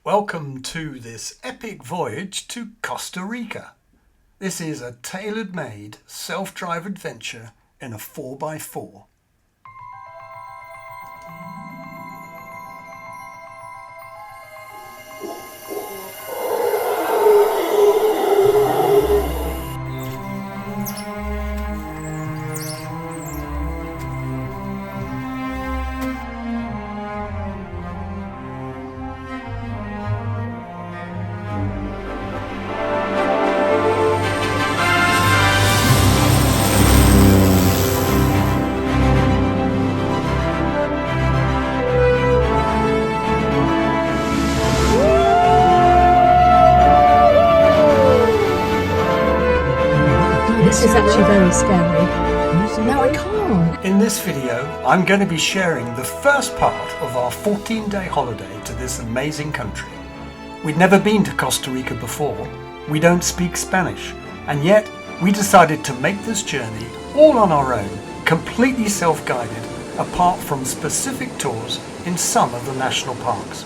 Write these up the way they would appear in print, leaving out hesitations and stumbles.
Welcome to this epic voyage to Costa Rica. This is a tailor-made self-drive adventure in a 4x4. This is actually very scary. Now I can't. In this video, I'm going to be sharing the first part of our 14-day holiday to this amazing country. We'd never been to Costa Rica before, we don't speak Spanish, and yet we decided to make this journey all on our own, completely self-guided, apart from specific tours in some of the national parks.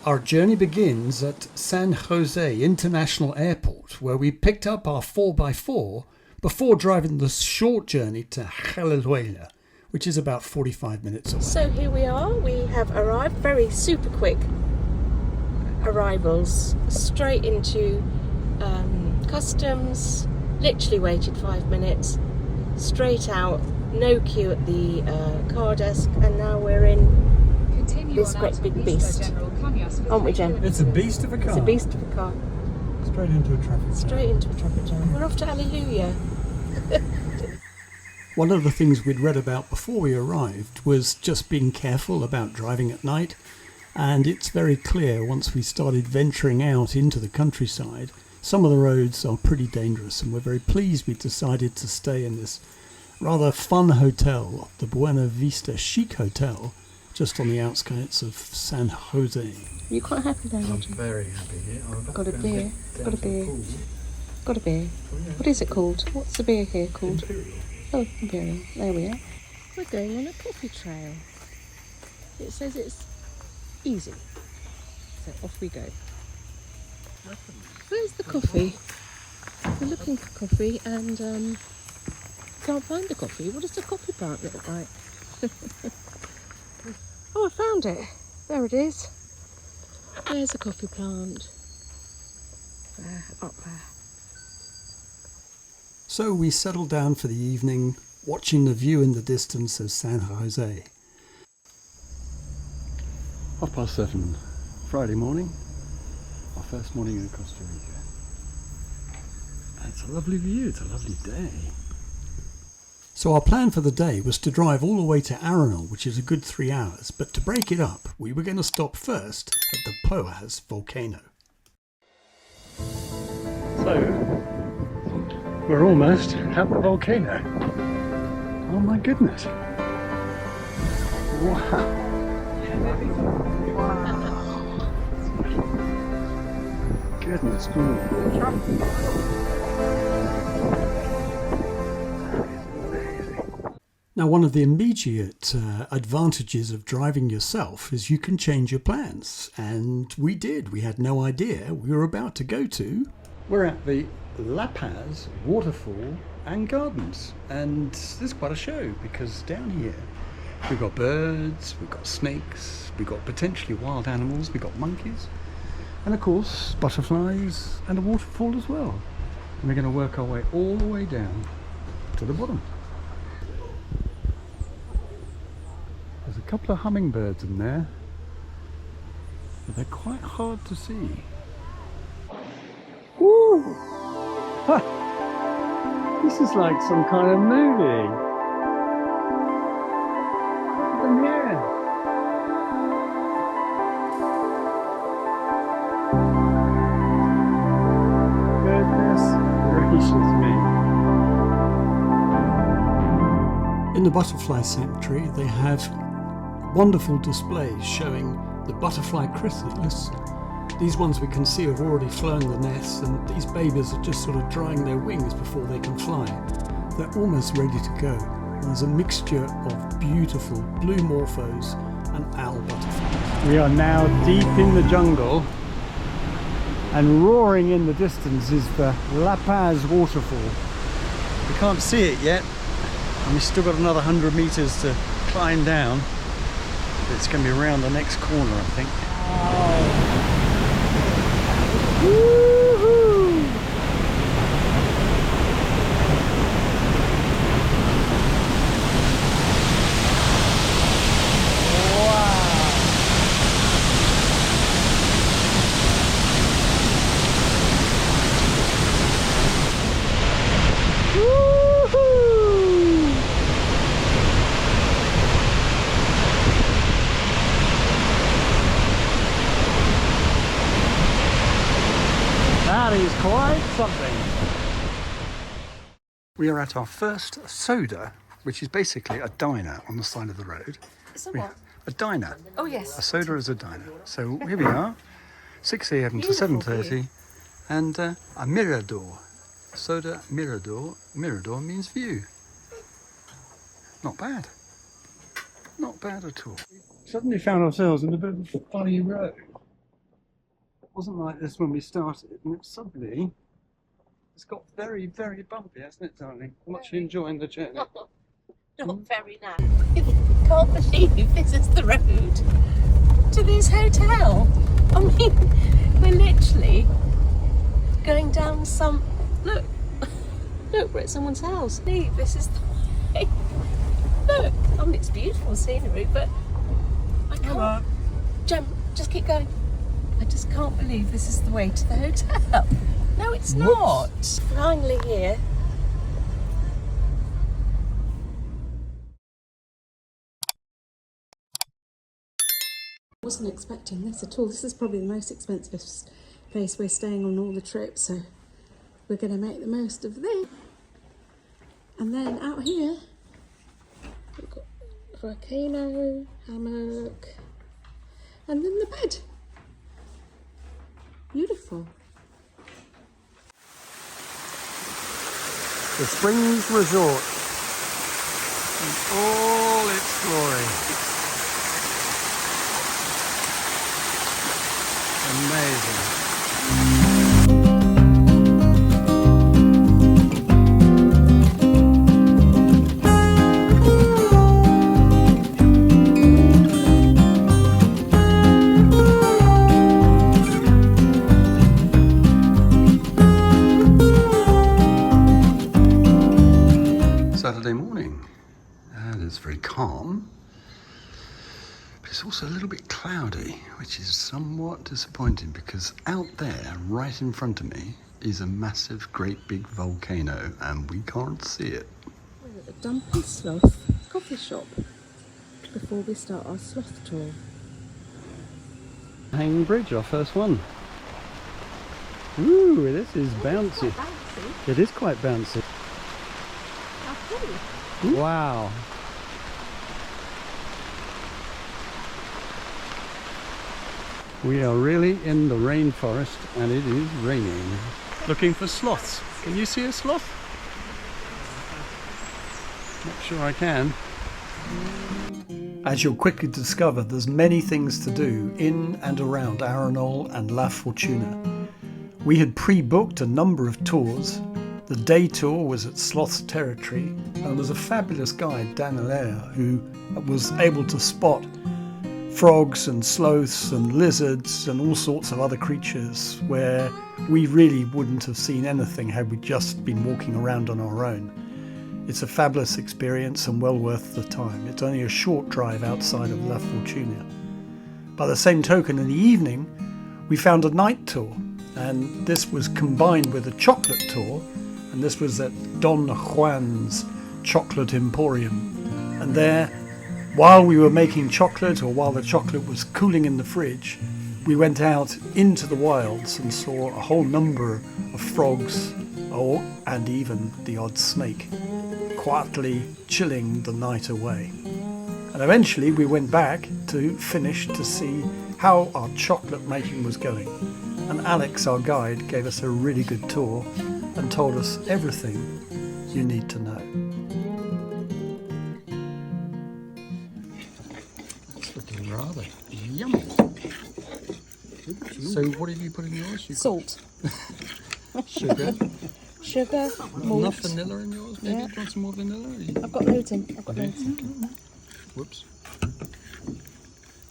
Our journey begins at San José International Airport, where we picked up our 4x4 before driving the short journey to Alajuela, which is about 45 minutes away. So here we are. We have arrived. Very super quick arrivals. Straight into customs. Literally waited 5 minutes. Straight out. No queue at the car desk. And now we're in this great big beast. Aren't we, Jen? It's a beast of a car. It's a beast of a car. Straight into a traffic jam. Straight into a traffic jam. We're off to Hallelujah. One of the things we'd read about before we arrived was just being careful about driving at night, and it's very clear once we started venturing out into the countryside, some of the roads are pretty dangerous, and we're very pleased we decided to stay in this rather fun hotel, the Buena Vista Chic Hotel, just on the outskirts of San Jose. Are you quite happy there, Roger? I'm very happy here. Got a beer. Got a beer. Got a beer. What is it called? What's the beer here called? Imperial. Oh, Imperial. There we are. We're going on a coffee trail. It says it's easy. So off we go. Where's the coffee? We're looking for coffee and can't find the coffee. What does the coffee plant look like? Oh, I found it. There it is. There's a coffee plant. There, up there. So we settled down for the evening, watching the view in the distance of San Jose. 7:30, Friday morning, our first morning in Costa Rica. And it's a lovely view, it's a lovely day. So our plan for the day was to drive all the way to Arenal, which is a good 3 hours, but to break it up, we were going to stop first at the Poás Volcano. So, we're almost at the volcano. Oh my goodness. Wow. Goodness me. Now, one of the immediate advantages of driving yourself is you can change your plans. And we did. We had no idea we were about to go to. We're at the Paz Waterfall and Gardens. And there's quite a show because down here we've got birds, we've got snakes, we've got potentially wild animals, we've got monkeys. And of course, butterflies and a waterfall as well. And we're going to work our way all the way down to the bottom. There's a couple of hummingbirds in there, but they're quite hard to see. Woo! Ha! This is like some kind of movie. Look at them here. Goodness gracious me. In the butterfly sanctuary, they have wonderful displays showing the butterfly chrysalids. These ones we can see have already flown the nests, and these babies are just sort of drying their wings before they can fly. They're almost ready to go. There's a mixture of beautiful blue morphos and and owl butterflies. We are now deep in the jungle, and roaring in the distance is the Paz Waterfall. We can't see it yet, and we've still got another 100 meters to climb down. It's going to be around the next corner, I think. Woohoo! That is quite something. We are at our first soda, which is basically a diner on the side of the road. It's a what? A diner. Oh yes. A soda is a diner. So here we are, 6 a.m. to 7:30, and a mirador. Soda mirador. Mirador means view. Not bad. Not bad at all. Suddenly found ourselves in a bit of a funny road. It wasn't like this when we started, and suddenly it's got very, very bumpy, hasn't it, darling? I'm actually enjoying the journey. Not very nice. Can't believe this is the road to this hotel. I mean, we're literally going down some. Look, we're at someone's house. Steve, this is the way. Look, I mean, it's beautiful scenery, but I can't. Jem, just keep going. I just can't believe this is the way to the hotel. No, it's not. Finally here. I wasn't expecting this at all. This is probably the most expensive place we're staying on all the trips, so we're going to make the most of this. And then out here, we've got a volcano, hammock, and then the bed. Beautiful. The Springs Resort in all its glory. Amazing. Saturday morning, and it's very calm, but it's also a little bit cloudy, which is somewhat disappointing because out there, right in front of me, is a massive, great big volcano, and we can't see it. We're at the Dumpy Sloth coffee shop before we start our sloth tour. Hanging Bridge, our first one. Ooh, this is bouncy. It is quite bouncy. How cool. Wow. We are really in the rainforest and it is raining. Looking for sloths. Can you see a sloth? Not sure I can. As you'll quickly discover, there's many things to do in and around Arenal and La Fortuna. We had pre-booked a number of tours. The day tour was at Sloth's territory, and there was a fabulous guide, Daniel, who was able to spot frogs and sloths and lizards and all sorts of other creatures where we really wouldn't have seen anything had we just been walking around on our own. It's a fabulous experience and well worth the time. It's only a short drive outside of La Fortuna. By the same token, in the evening, we found a night tour, and this was combined with a chocolate tour, and this was at Don Juan's Chocolate Emporium. And there, while we were making chocolate, or while the chocolate was cooling in the fridge, we went out into the wilds and saw a whole number of frogs, and even the odd snake, quietly chilling the night away. And eventually we went back to finish to see how our chocolate making was going. And Alex, our guide, gave us a really good tour and told us everything you need to know. It's looking So what have you put in yours? Salt. Sugar. Sugar, malt. Enough vanilla in yours? Maybe Yeah. you want some more vanilla? I've got loads in. I've got loads in. Whoops.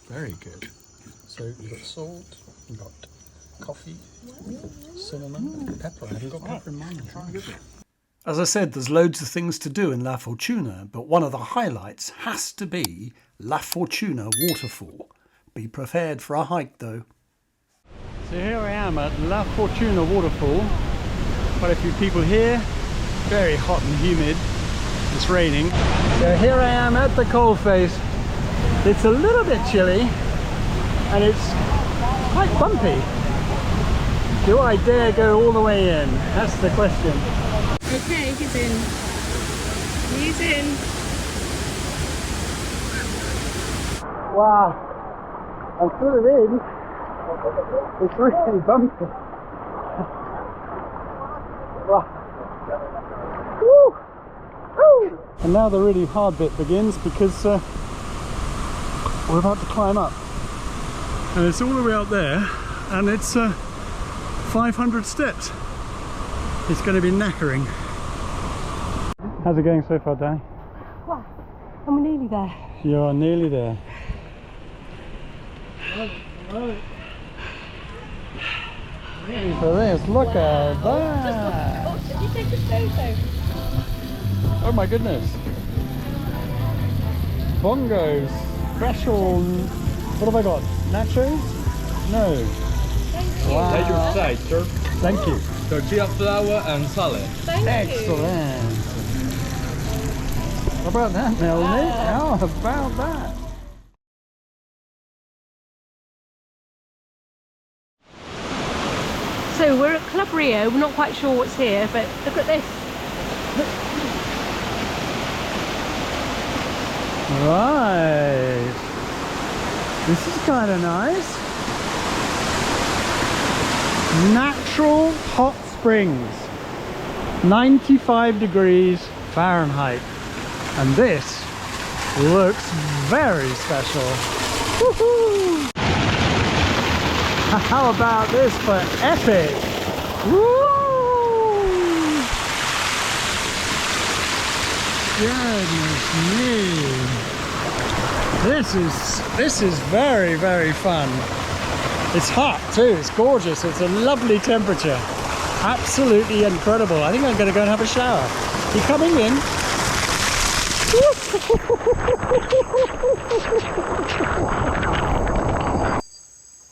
Very good. So you've got salt, you've got coffee, cinnamon, pepper. I haven't got pepper in mine. As I said, there's loads of things to do in La Fortuna, but one of the highlights has to be La Fortuna Waterfall. Be prepared for a hike though. So here I am at La Fortuna Waterfall. Quite a few people here. Very hot and humid. It's raining. So here I am at the coalface. It's a little bit chilly and it's quite bumpy. Do I dare go all the way in? That's the question. Okay, he's in. He's in. Wow, I'm sort of in. It's really bumpy. Wow. Woo. Woo. And now the really hard bit begins because we're about to climb up. And it's all the way up there and it's 500 steps. It's going to be knackering. How's it going so far, Danny? Wow, I'm nearly there. You're nearly there. Ready for this, look at that! Did you take a photo? Oh my goodness! Bongos, special. What have I got? Nachos? No. Wow. At your side, sir. Thank you. Tortilla flour and salad. Excellent. How about that, Melanie? How about that? So we're at Club Rio, we're not quite sure what's here, but look at this. Right. This is kind of nice. Natural hot springs. 95 degrees Fahrenheit. And this looks very special. Woohoo! How about this for epic? Woo! Goodness me! This is very, very fun. It's hot too. It's gorgeous. It's a lovely temperature. Absolutely incredible. I think I'm going to go and have a shower. You coming in?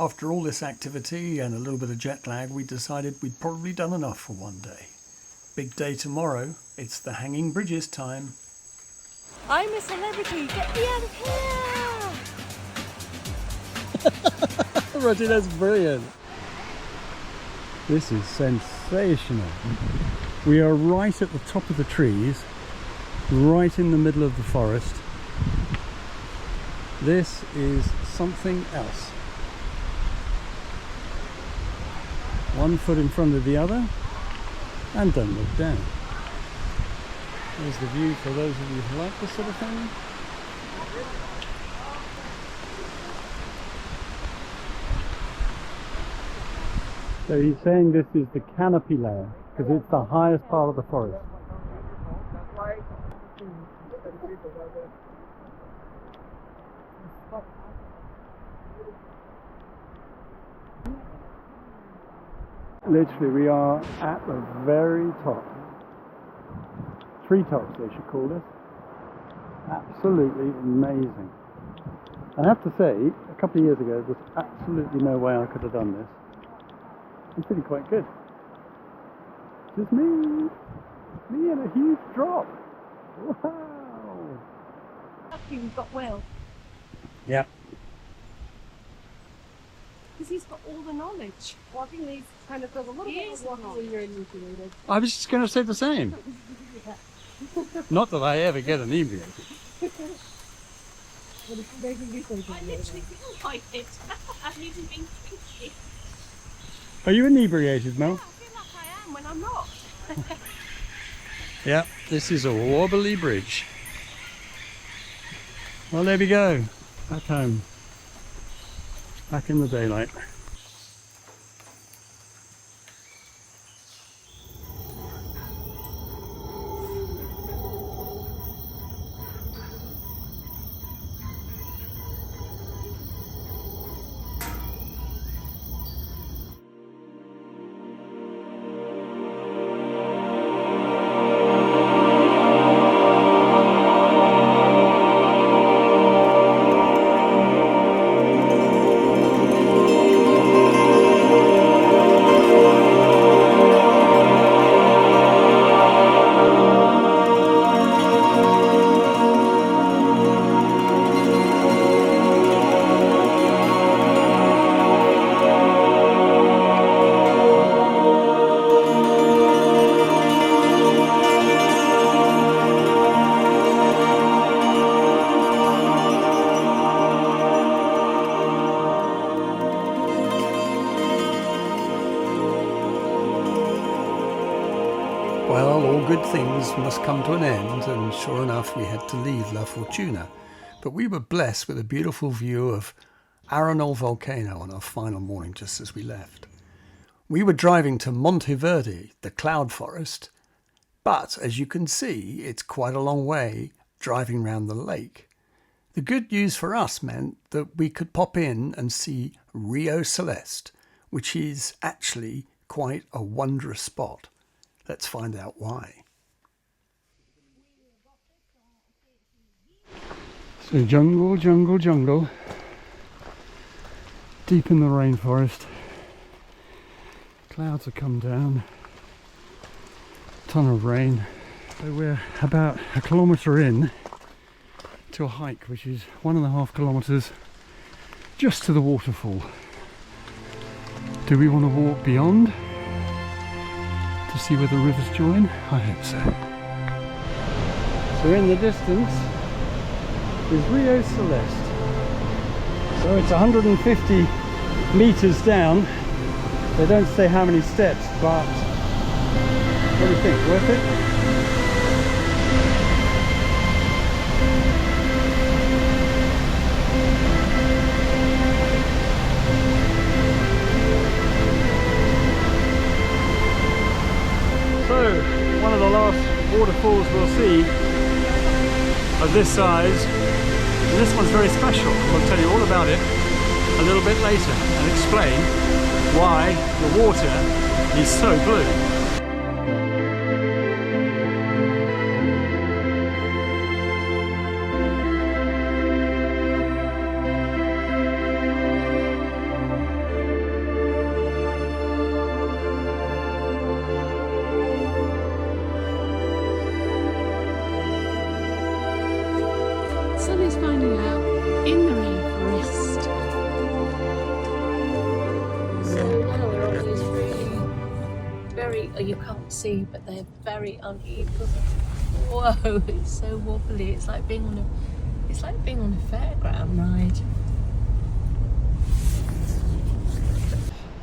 After all this activity and a little bit of jet lag, we decided we'd probably done enough for one day. Big day tomorrow. It's the Hanging Bridges time. I'm a celebrity. Get me out of here. Roger, that's brilliant. This is sensational. We are right at the top of the trees, right in the middle of the forest. This is something else. One foot in front of the other, and don't look down. There's the view for those of you who like this sort of thing. So he's saying this is the canopy layer, because it's the highest part of the forest. Literally, we are at the very top. Treetops, they should call this. Absolutely amazing. I have to say, a couple of years ago, there's absolutely no way I could have done this. I'm feeling quite good. Just me and a huge drop. Wow. Lucky we've got Will, Yeah. because he's got all the knowledge. Well, I think these kind of does a little bit of what when you're inebriated. I was just going to say the same. Not that I ever get inebriated. I literally feel like it. I've even been drinking. Are you inebriated, Mel? I feel like I am when I'm not. Yeah, this is a wobbly bridge. Well, there we go. Back home. Back in the daylight. all good things must come to an end, and sure enough we had to leave La Fortuna. But we were blessed with a beautiful view of Arenal Volcano on our final morning just as we left. We were driving to Monteverde, the cloud forest, but as you can see, it's quite a long way driving round the lake. The good news for us meant that we could pop in and see Río Celeste, which is actually quite a wondrous spot. Let's find out why. So jungle, jungle, jungle, deep in the rainforest. Clouds have come down, ton of rain. So we're about a kilometre in to a hike, which is 1.5 kilometres just to the waterfall. Do we want to walk beyond to see where the rivers join? I hope so. So in the distance is Río Celeste. So it's 150 metres down. They don't say how many steps, but what do you think? Worth it? So, one of the last waterfalls we'll see of this size, and this one's very special. We'll tell you all about it a little bit later and explain why the water is so blue. Sun is finding out in the rainforest. So now we're on these really very, you can't see, but they're very uneven. Whoa, it's so wobbly. It's like being on a fairground ride.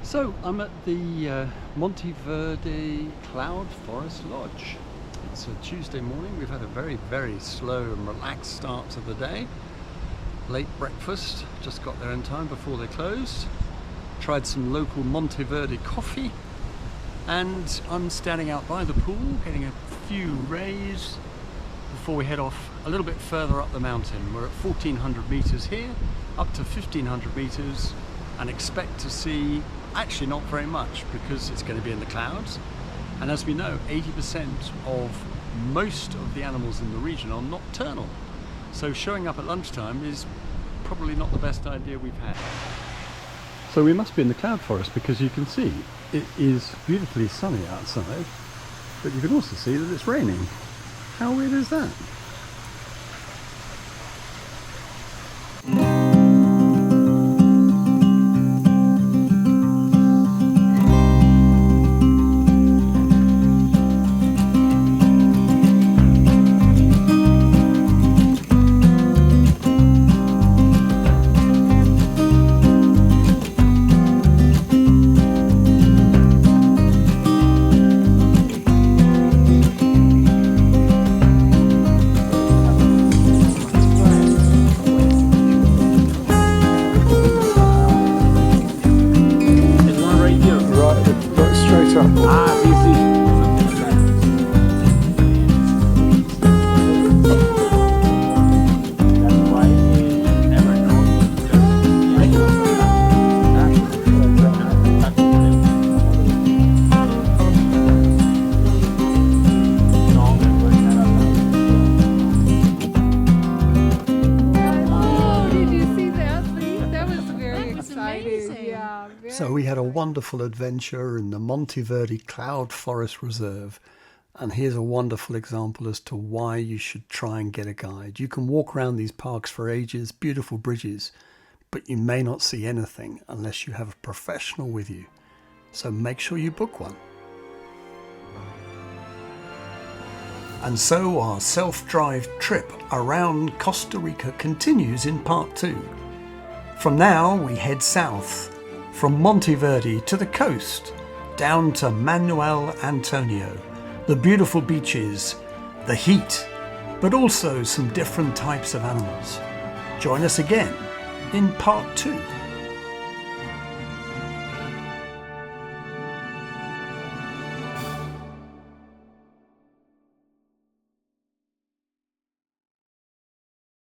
So I'm at the Monteverde Cloud Forest Lodge. It's a Tuesday morning. We've had a very, very slow and relaxed start to the day. Late breakfast, just got there in time before they closed. Tried some local Monteverde coffee, and I'm standing out by the pool getting a few rays before we head off a little bit further up the mountain. We're at 1400 meters here, up to 1500 meters, and expect to see actually not very much because it's going to be in the clouds. And as we know, 80% of most of the animals in the region are nocturnal. So showing up at lunchtime is probably not the best idea we've had. So we must be in the cloud forest because you can see it is beautifully sunny outside, but you can also see that it's raining. How weird is that? So we had a wonderful adventure in the Monteverde Cloud Forest Reserve, and here's a wonderful example as to why you should try and get a guide. You can walk around these parks for ages, beautiful bridges, but you may not see anything unless you have a professional with you. So make sure you book one. And so our self-drive trip around Costa Rica continues in part 2. From now we head south, from Monteverde to the coast, down to Manuel Antonio, The beautiful beaches, the heat, but also some different types of animals. Join us again in part 2.